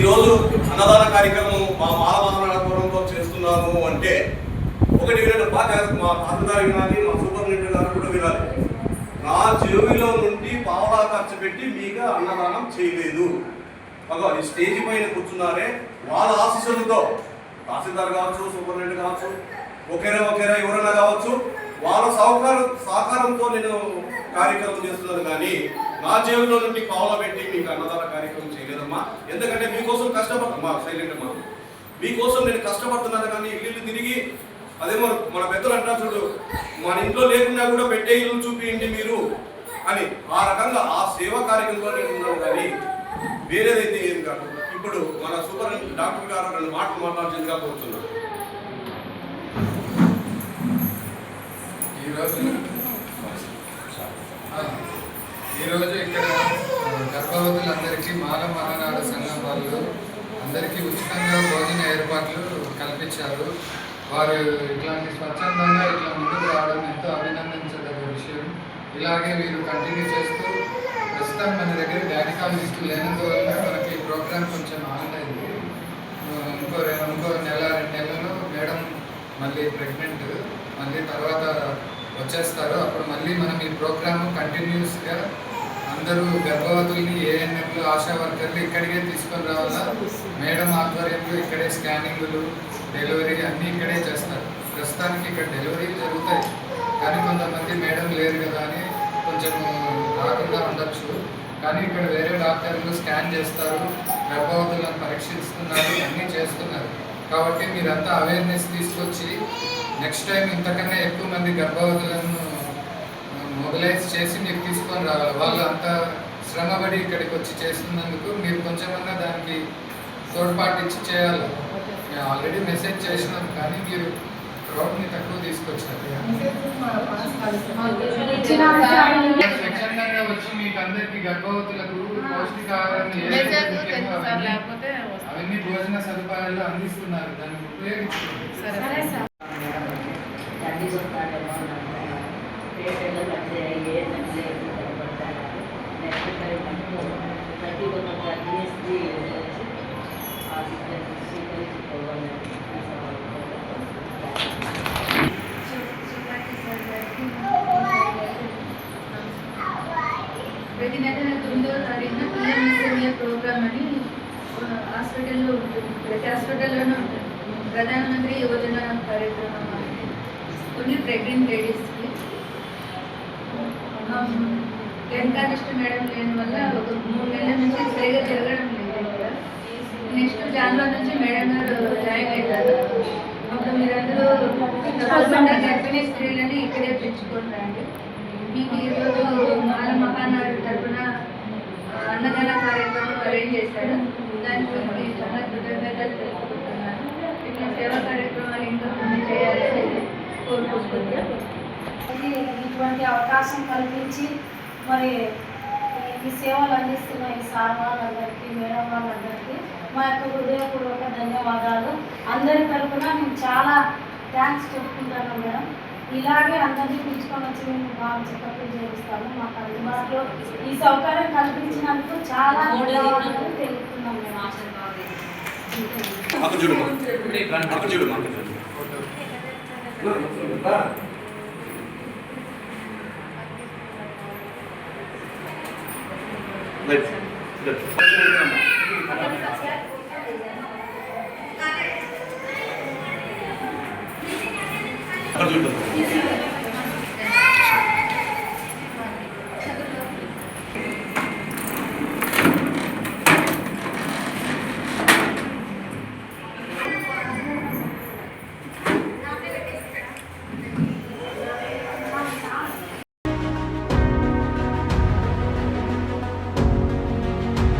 ఈరోజు అన్నదాన కార్యక్రమం మా మాలమానవరంతో చేస్తున్నాము అంటే ఒకటి వినండి, మా తాతగారు వినాలి, మా సూపరింటెండెంట్ గారు కూడా వినాలి. నా చెవిలో నుండి పావలా ఖర్చు పెట్టి మీకు అన్నదానం చేయలేదు. ఈ స్టేజ్ పైన కూర్చున్నారే వాళ్ళ ఆశీస్సులతో తహసీల్దార్ కావచ్చు, సూపరింటెండెంట్ కావచ్చు, ఒకేరా ఎవరైనా కావచ్చు, వాళ్ళ సహకారంతో నేను కార్యక్రమం చేస్తున్నాను. కానీ నా జేబులో నుండి పావుల పెట్టి మీకు అన్నదాన కార్యక్రమం చేయలేదమ్మా. ఎందుకంటే మీకోసం కష్టపడమ్మా, సైలెంట్ అమ్మా, మీకోసం నేను కష్టపడుతున్నాను. కానీ ఇల్లు తిరిగి అదేమో మన పెద్దలు అంటారు చూడు, మన ఇంట్లో లేకుండా కూడా పెట్టే ఇల్లు చూపించండి మీరు అని, ఆ రకంగా ఆ సేవా కార్యక్రమంలో నేను ఉన్నాను. కానీ వేరేదైతే ఏం కాదు. ఇప్పుడు మన సూపర్ డాక్టర్ గారు 2 మాటలు మాట్లాడాల్సిందిగా కోరుతున్నాను. ఈరోజు ఇక్కడ గర్భవతులందరికీ మాల మహానాడు సంఘం వాళ్ళు అందరికీ ఉచితంగా భోజన ఏర్పాట్లు కల్పించారు. వారు ఇట్లాంటి స్వచ్ఛందంగా ఇట్లా ముందుకు రావడం ఎంతో అభినందించదగ్గ విషయం. ఇలాగే వీరు కంటిన్యూ చేస్తూ ప్రస్తుతం మన దగ్గర గైనకాలజిస్టు లేనందువల్ల మనకి ఈ ప్రోగ్రామ్ కొంచెం ఆన్ అయింది. ఇంకో 2 నెలలో మేడం మళ్ళీ ప్రెగ్నెంట్, మళ్ళీ తర్వాత వచ్చేస్తారు. అప్పుడు మళ్ళీ మనం ఈ ప్రోగ్రామ్ కంటిన్యూస్గా అందరూ గర్భవతుల్ని ఏఎన్ఎంలు, ఆశా వర్కర్లు ఇక్కడికే తీసుకొని రావాలా. మేడం ఆధ్వర్యంలో ఇక్కడే స్కానింగ్లు, డెలివరీ అన్నీ ఇక్కడే చేస్తారు. ప్రస్తుతానికి ఇక్కడ డెలివరీలు జరుగుతాయి, కానీ కొంతమంది మేడం లేరు కదా అని కొంచెం రాకుండా ఉండొచ్చు. కానీ ఇక్కడ వేరే డాక్టర్లు స్కాన్ చేస్తారు, గర్భవతులను పరీక్షిస్తున్నారు, అన్నీ చేస్తున్నారు. కాబట్టి మీరంతా అవేర్నెస్ తీసుకొచ్చి నెక్స్ట్ టైం ఇంతకన్నా ఎక్కువ మంది గర్భవతులను మొబిలైజ్ చేసి మీరు తీసుకొని రావాలి. వాళ్ళు అంతా శ్రమపడి ఇక్కడికి వచ్చి చేస్తున్నందుకు మీరు కొంచెమన్నా దానికి తోడ్పాటు ఇచ్చి చేయాలి. మేము ఆల్రెడీ మెసేజ్ చేసినాం, కానీ మీరు క్రౌడ్ని తక్కువ తీసుకొచ్చారు. స్వచ్ఛందంగా వచ్చి మీకు అందరికీ గర్భవతులకు పౌష్టికాహారం అవన్నీ భోజన సదుపాయాలు అందిస్తున్నారు. దాన్ని ఉపయోగించుకోండి. ప్రతి నెల 9వ తారీఖున పిఎంఎస్ఎంఏ ప్రోగ్రామ్ అని హాస్పిటల్లో ఉంటుంది. ప్రతి హాస్పిటల్లోనే ఉంటుంది. ప్రధానమంత్రి యువజన కార్యక్రమం అనేది కొన్ని ప్రెగ్నెంట్ లేడీస్కి గైనకాలజిస్ట్ మేడం లేని వల్ల ఒక 3 నెలల నుంచి సరిగా జరగడం లేదు. ఇక్కడ నెక్స్ట్ జాన్వరి నుంచి మేడం గారు జాయిన్ అవుతారు. అప్పుడు మీరందరూ తప్పకుండా గర్భిణీ స్త్రీలని ఇక్కడే పెంచుకుంటారండి. మీకు ఈరోజు మాల మహానాడు తరఫున అన్నదాన కార్యక్రమం అరేంజ్ చేశారు. దానికి మీకు చాలా కృతజ్ఞతలు తెలుపుకుంటున్నాను. ఇట్లా సేవా కార్యక్రమాలు ఇంకా ముందు చేయాలని కోరుకుంటున్నాను. ఇటువంటి అవకాశం కల్పించి మరి ఈ సేవలు అందిస్తున్న ఈ సార్ వాళ్ళందరికీ, మేడం వాళ్ళందరికీ మా యొక్క హృదయపూర్వక ధన్యవాదాలు. అందరి తరఫున నేను చాలా థ్యాంక్స్ చెప్పుకుంటాను మేడం. ఇలాగే అందరినీ పిలుచుకొని వచ్చి మేము బాగా చెకప్లు చేయిస్తాము. మాకు అందుబాటులో ఈ సౌకర్యం కల్పించినందుకు చాలా ధన్యవాదాలు తెలుపుతున్నాం మేము. చూద్దాం.